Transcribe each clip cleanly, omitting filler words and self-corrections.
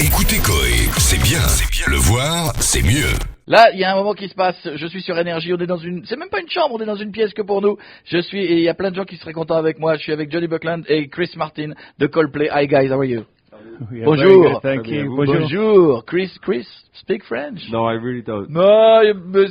Écoutez Coé, c'est bien. Le voir, c'est mieux. Là, il y a un moment qui se passe. Je suis sur Énergie. On est dans une, c'est même pas une chambre. On est dans une pièce que pour nous. Et il y a plein de gens qui seraient contents avec moi. Je suis avec Johnny Buckland et Chris Martin de Coldplay. Hi guys, how are you? Yeah, Bonjour. thank you. Bonjour. Chris, speak French. No, I really don't. No,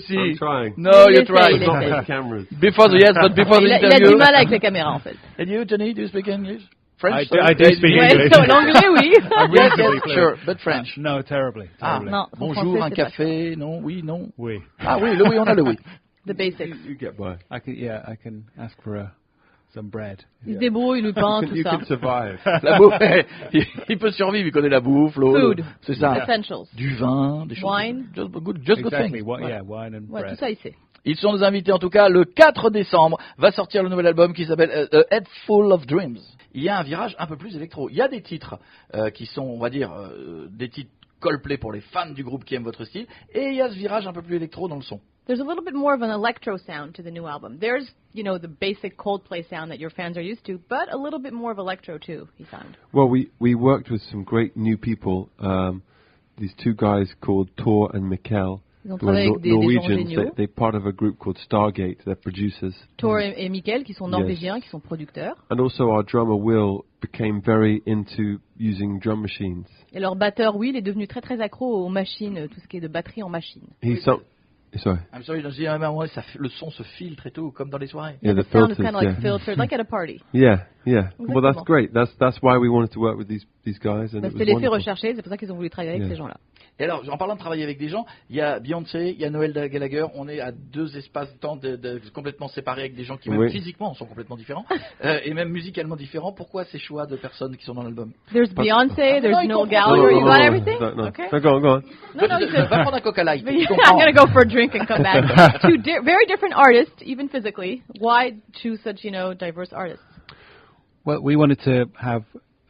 si. I'm trying. No, you're Il trying. essaye. Not with cameras. Before the Il a interview. du mal avec la caméra en fait. And you, Johnny, do you speak English? French? I do speak Ouais, English. l'anglais oui. I'm Yes, reasonably yes, fluent. sure, but French. No, terribly. Ah, terribly. Non, son Bonjour, français, un c'est pas café, non, oui, non. Oui. Ah oui, le oui, on a le oui. The basics. You get by. I can ask for some bread. Il se débrouille, le pain, tout You ça. can survive. La bouffe, il peut survivre, il connaît la bouffe, l'eau. Food. C'est ça. Essentials. Du vin, des choses. Wine. Just good Exactly. things. Yeah, wine and Ouais, bread. tout ça il sait. Ils sont nos invités en tout cas. Le 4 décembre va sortir le nouvel album qui s'appelle A Head Full of Dreams. Il y a un virage un peu plus électro. Il y a des titres qui sont, on va dire, des titres Coldplay pour les fans du groupe qui aiment votre style. Et il y a ce virage un peu plus électro dans le son. There's a little bit more of an electro sound to the new album. There's, the basic Coldplay sound that your fans are used to, but a little bit more of electro too, he found. Well, we worked with some great new people. These two guys called Tor and Mikkel. Ils ont Who are travaillé avec des gens Norwegians. géniaux. They're part of a group called Stargate. They're producers. Thor et Mikkel, qui sont norvégiens, qui sont producteurs. And also our drummer Will became very into using drum machines. Et leur batteur, Will, est devenu très très accro aux machines, tout ce qui est de batterie en machine. Sorry. I'm sorry, je dis, à un moment, le son se filtre et tout, comme dans les soirées. Yeah, the The sound is filters. kind of like Yeah. filtered, like at a party. Yeah. Well, that's Exactement. great. That's why we wanted to work with these guys, and Bah, it c'était was l'effet wonderful. recherché, c'est pour ça qu'ils ont voulu travailler avec Yeah. ces gens-là. Et alors, en parlant de travailler avec des gens, il y a Beyoncé, il y a Noël Gallagher, on est à deux espaces-temps de complètement séparés avec des gens qui même Oui. physiquement sont complètement différents et même musicalement différents. Pourquoi ces choix de personnes qui sont dans l'album? There's Beyoncé, there's No, you Noel don't- Gallagher, you got no, everything? No. Okay. No, go on. No, you said, Va prendre un Coca Light. but tu I'm comprends. going to go for a drink and come back. Two very different artists, even physically. Why choose such, diverse artists? Well, we wanted to have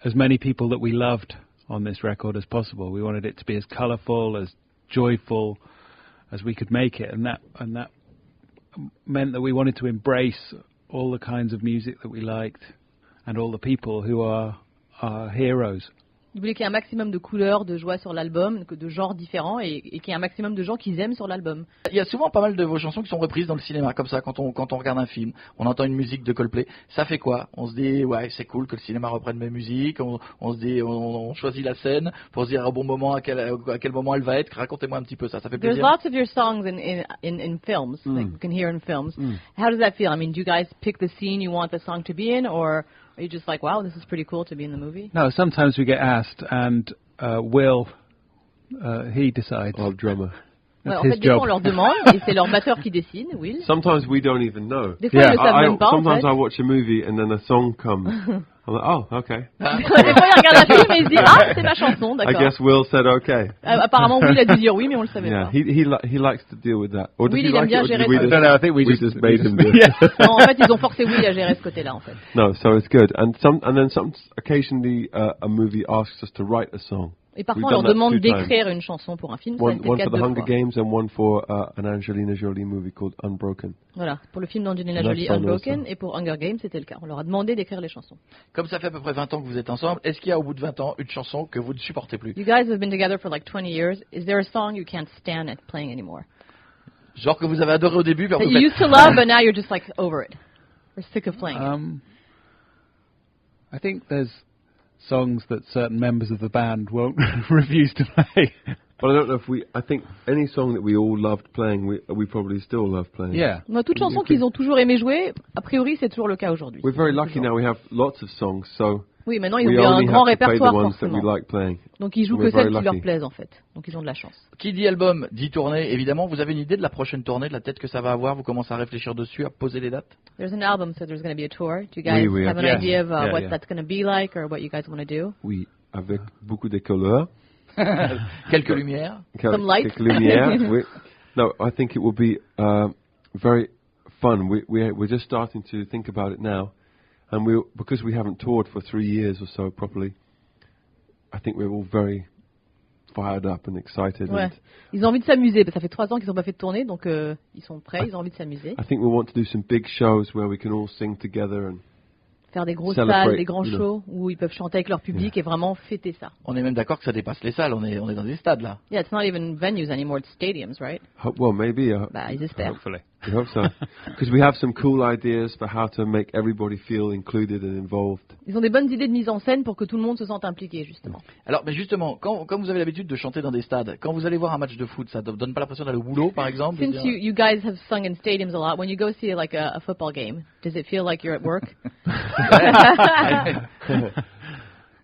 as many people that we loved on this record as possible. We wanted it to be as colourful, as joyful as we could make it, and that meant that we wanted to embrace all the kinds of music that we liked and all the people who are our heroes. Ils voulaient qu'il y ait un maximum de couleurs, de joie sur l'album, de genres différents, et qu'il y ait un maximum de gens qu'ils aiment sur l'album. Il y a souvent pas mal de vos chansons qui sont reprises dans le cinéma, comme ça, quand on regarde un film, on entend une musique de Coldplay, ça fait quoi? On se dit, ouais, c'est cool que le cinéma reprenne mes musiques, on se dit, on choisit la scène pour se dire au bon moment, à quel moment elle va être. Racontez-moi un petit peu ça fait There's plaisir. lots of your songs in films, like you can hear in films. How does that feel? I mean, do you guys pick the scene you want the song to be in, or are you just like, wow, this is pretty cool to be in the movie? No, sometimes we get asked, and Will, he decides. Our drummer. Ouais, en That's fait, his des fois, job. on leur demande, et c'est leur batteur qui décide, Will. Sometimes we don't even know. Des fois, Yeah. ils le savent même pas, en Sometimes fait. I watch a movie and then a song comes. I'm like, oh, okay. Des fois, ils regardent un film et ils se disent, ah, c'est ma chanson, I d'accord. guess Will said okay. Apparemment, Will a dû dire oui, mais on le savait Yeah, pas. he likes to deal with that. Or Will, did he il aime like bien it, or gérer did we ça. just, No, I think we just made him do it? Yeah. Non, en fait, ils ont forcé Will à gérer ce côté-là, en fait. No, so it's good. And then occasionally a movie asks us to write a song. Et parfois, We've on leur done that demande 2 times. d'écrire une chanson pour un film. Ça a One été le cas for the 2 Hunger fois. Games and one for an Angelina Jolie movie called Unbroken. Voilà, pour le film d'Angelina That's Jolie, fun Unbroken, also. et pour Hunger Games, c'était le cas. On leur a demandé d'écrire les chansons. Comme ça fait à peu près 20 ans que vous êtes ensemble, est-ce qu'il y a au bout de 20 ans une chanson que vous ne supportez plus? You guys have been together for like 20 years. Is there a song you can't stand at playing anymore? Genre que vous avez adoré au début, puis That après you vous used to love, but now you're just like over it. Or sick of playing it. I think there's songs that certain members of the band won't refuse to play. But I don't know if I think any song that we all loved playing, we probably still love playing. Yeah. Moi, toute chanson qu'ils ont toujours aimé jouer, a priori, c'est toujours le cas aujourd'hui. We're very lucky now we have lots of songs, so Oui, maintenant, ils ont we eu un only grand have to play the répertoire, ones that we forcément. like playing. Donc, ils jouent We're que celles very qui leur lucky. plaisent, en fait. Donc, ils ont de la chance. Qui dit album dit tournée, évidemment. Vous avez une idée de la prochaine tournée, de la tête que ça va avoir? Vous commencez à réfléchir dessus, à poser les dates? There's an album, so there's going to be a tour. Do you guys Oui, have an yes. idea of Yeah, what yeah. that's going to be like, or what you guys want to do? Oui, avec beaucoup de couleurs. Quelques lumières. Some lights. Quelques lumières, oui. No, I think it will be very fun. We're just starting to think about it now, and because we haven't toured for 3 years or so properly, I think we're all very fired up and excited. Ouais. And Ils ont envie de s'amuser, parce que ça fait 3 ans qu'ils n'ont pas fait de tournée, donc ils sont prêts, ils ont envie de s'amuser. I think we want to do some big shows where we can all sing together and faire des grosses Celebrate, salles, des grands you know. shows où ils peuvent chanter avec leur public et vraiment fêter ça. On est même d'accord que ça dépasse les salles, on est dans des stades là. Yeah, it's not even venues anymore, it's stadiums, right? Well, maybe. Bah, ils espèrent. Hopefully. I hope so. Because we have some cool ideas for how to make everybody feel included and involved. Ils ont des bonnes idées de mise en scène pour que tout le monde se sente impliqué, justement. Alors, mais justement, quand vous avez l'habitude de chanter dans des stades, quand vous allez voir un match de foot, ça donne pas l'impression d'aller au boulot, par exemple de Since dire- you guys have sung in stadiums a lot, when you go see like a football game, does it feel like you're at work?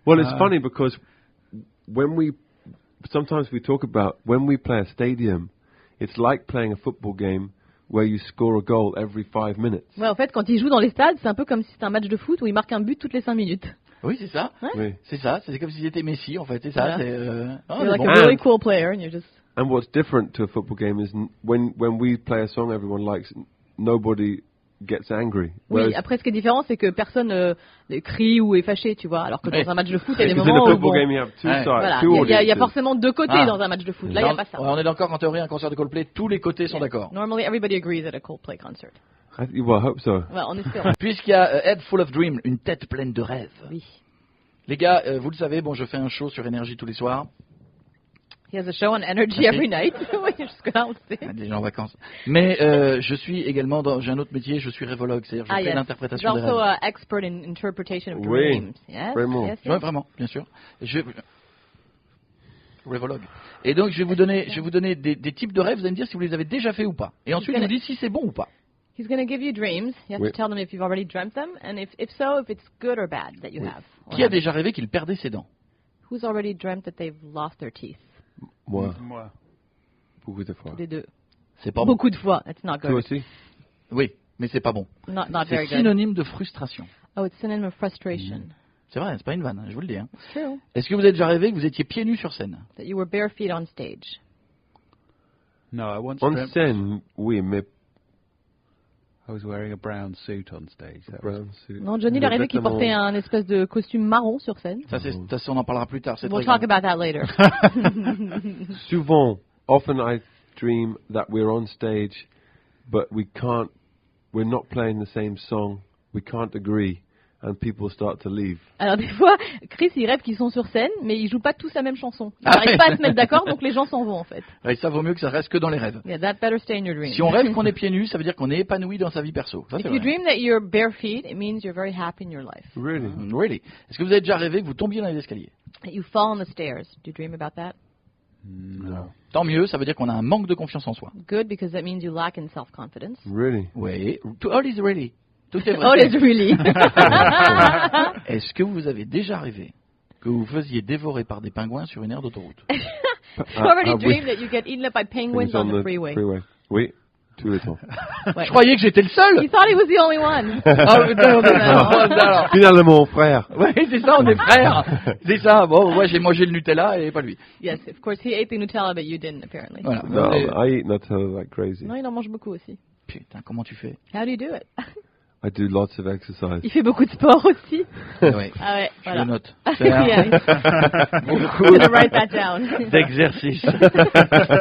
Well, it's funny because sometimes we talk about when we play a stadium, it's like playing a football game where you score a goal every 5 minutes. Ouais, en fait, quand ils jouent dans les stades, c'est un peu comme si c'était un match de foot où ils marquent un but toutes les 5 minutes. Oui, c'est ça. Oui. C'est ça. C'est comme s'ils étaient Messi, en fait. C'est ça. Voilà. C'est, You're c'est like bon. a really cool player and you're just... And what's different to a football game is when we play a song everyone likes, nobody gets angry. Oui, Whereas après, ce qui est différent, c'est que personne crie ou est fâché, tu vois. Alors que Ouais. dans un match de foot, il y a des because in a moments où... football bon, game you have two Ouais. sides, voilà, two il y a audiences. forcément deux côtés Ah. dans un match de foot. Là, il n'y a pas ça. Ouais, on est d'accord qu'en théorie, un concert de Coldplay, tous les côtés sont d'accord. Normally, everybody agrees at a Coldplay concert. Well, I hope so. Ouais, on espère. Puisqu'il y a Head Full of Dreams, une tête pleine de rêves. Oui. Les gars, vous le savez, bon, je fais un show sur Énergie tous les soirs. He has a show on Energy Okay. every night. When you're just going out there. Les gens en vacances. Mais je suis également j'ai un autre métier, je suis rêvologue, c'est-à-dire je fais He's l'interprétation des also rêves. expert in interpretation of Oui, dreams. Yes, vraiment. yes, Ouais, yes. vraiment, bien sûr. Rêvologue. Et donc je vais vous donner des types de rêves, vous allez me dire si vous les avez déjà fait ou pas. Et ensuite, vous me dites si c'est bon ou pas. He's going to give you dreams. You have Oui. to tell them if you've already dreamt them, and if so, if it's good or bad that you have. or Qui a haven't. déjà rêvé qu'il perdait ses dents? Who's already dreamt that they've lost their teeth? Moi, Moi. beaucoup de fois. Les deux. C'est pas bon. Beaucoup de fois. That's not Toi good. aussi? Oui, mais c'est pas bon. Not C'est very good. synonyme de frustration. Oh, it's synonym of frustration. C'est vrai, c'est pas une vanne, hein, je vous le dis. Hein. It's true. Est-ce que vous avez déjà rêvé que vous étiez pieds nus sur scène? That you were bare feet on stage. No, I once On dreamt scène, oui, mais I was wearing a brown suit on stage. That was- brown suit. Non, Johnny, il est arrivé qu'il Vêtements- portait un espèce de costume marron sur scène. Ça, on en parlera plus tard. C'est We'll très talk grave. about that later. Souvent, often I dream that we're on stage, but we're not playing the same song, we can't agree, and people start to leave. Alors des fois, Chris, il rêve qu'ils sont sur scène, mais ils jouent pas tous la même chanson. Ils Ah n'arrivent ouais. pas à se mettre d'accord, donc les gens s'en vont en fait. Ouais, ça vaut mieux que ça reste que dans les rêves. Yeah, that better stay in your dream. Si on rêve qu'on est pieds nus, ça veut dire qu'on est épanoui dans sa vie perso. Ça, If c'est you vrai. dream that you're bare feet, it means you're very happy in your life. Really? Really? Est-ce que vous avez déjà rêvé que vous tombiez dans les escaliers? That you fall on the stairs. Do you dream about that? No. Tant mieux, ça veut dire qu'on a un manque de confiance en soi. Good, because that means you lack in self-confidence. Really? Oui. All is really. Tout est vrai. Oh, it's really. Est-ce que vous avez déjà rêvé que vous faisiez dévorer par des pingouins sur une aire d'autoroute? You already we- dreamed that you get eaten up by penguins Things on the freeway. Oui, tout le temps. Ouais. Je croyais que j'étais le seul. He thought he was the only one. Ah, putain, on est- alors. Finalement, mon frère. Ouais, c'est ça, on est frères. C'est ça. Bon, moi j'ai mangé le Nutella et pas lui. Yes, of course, he ate the Nutella, but you didn't, apparently. Voilà. No, Et- I eat Nutella like crazy. Non, il en mange beaucoup aussi. Putain, comment tu fais? How do you do it? I do lots of exercise. Il fait beaucoup de sport aussi. Ouais. Ah ouais, Je voilà. le note. Yeah, Beaucoup I'm gonna write that down. d'exercices.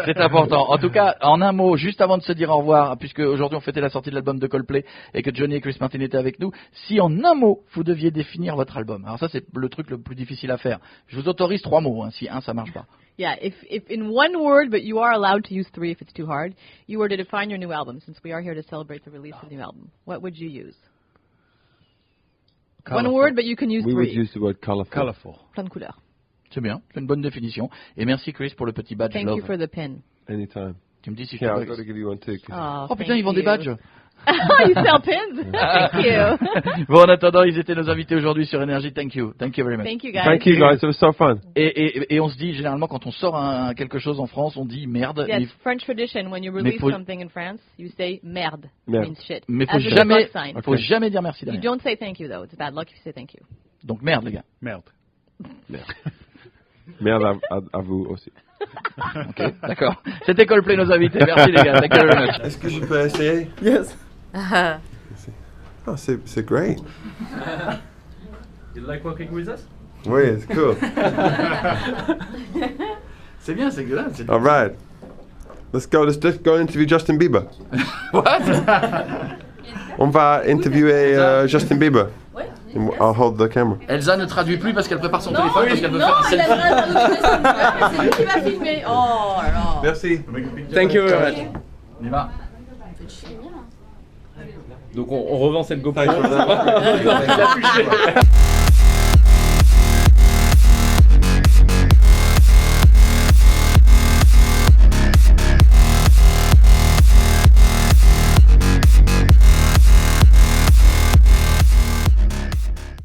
C'est important. En tout cas, en un mot, juste avant de se dire au revoir, puisque aujourd'hui on fêtait la sortie de l'album de Coldplay et que Johnny et Chris Martin étaient avec nous, si en un mot vous deviez définir votre album, alors ça c'est le truc le plus difficile à faire. Je vous autorise 3 mots, hein, si un ça marche pas. Yeah, if in one word, but you are allowed to use 3 if it's too hard, you were to define your new album, since we are here to celebrate the release of the new album, what would you use? One word, but you can use We would 3. use the word colorful. Colourful. Plein de couleurs. C'est bien, c'est une bonne définition. Et merci Chris pour le petit badge Thank Love. you for the pin. Anytime. Tu me dis si je Yeah, te I've got to give you one too. 'cause Oh, putain, thank ils vendent des you. badges. You sell pins? Thank you. Bon, en attendant, ils étaient nos invités aujourd'hui sur Énergie. Thank you very much. Thank you, guys. Thank you guys, it was so fun. Et on se dit, généralement, quand on sort quelque chose en France, on dit merde. Yes, mais French tradition. When you Mais release faut- something in France, you say merde. Merde. Means shit. Mais faut As a jamais, good sign. faut jamais dire merci You derrière. don't say thank you though. It's bad luck if you say thank you. Donc merde, les gars. Merde. Merde à vous aussi. Ok, d'accord. C'était Coldplay, nos invités. Merci, les gars. Thank you very much. Est-ce que je peux essayer? Yes. Oh, c'est great. You like working with us? Oui, it's cool. C'est bien, c'est là. All right. Let's go and interview Justin Bieber. What? On va interviewer Justin Bieber. And I'll hold the camera. Elsa ne traduit plus parce qu'elle prépare son Non, téléphone parce qu'elle veut non, faire un il a selfie. c'est lui qui va filmer. Oh là là. Merci. Thank you very much. On y va. Donc on revend cette GoPro. Thanks for that. Il a plus cher.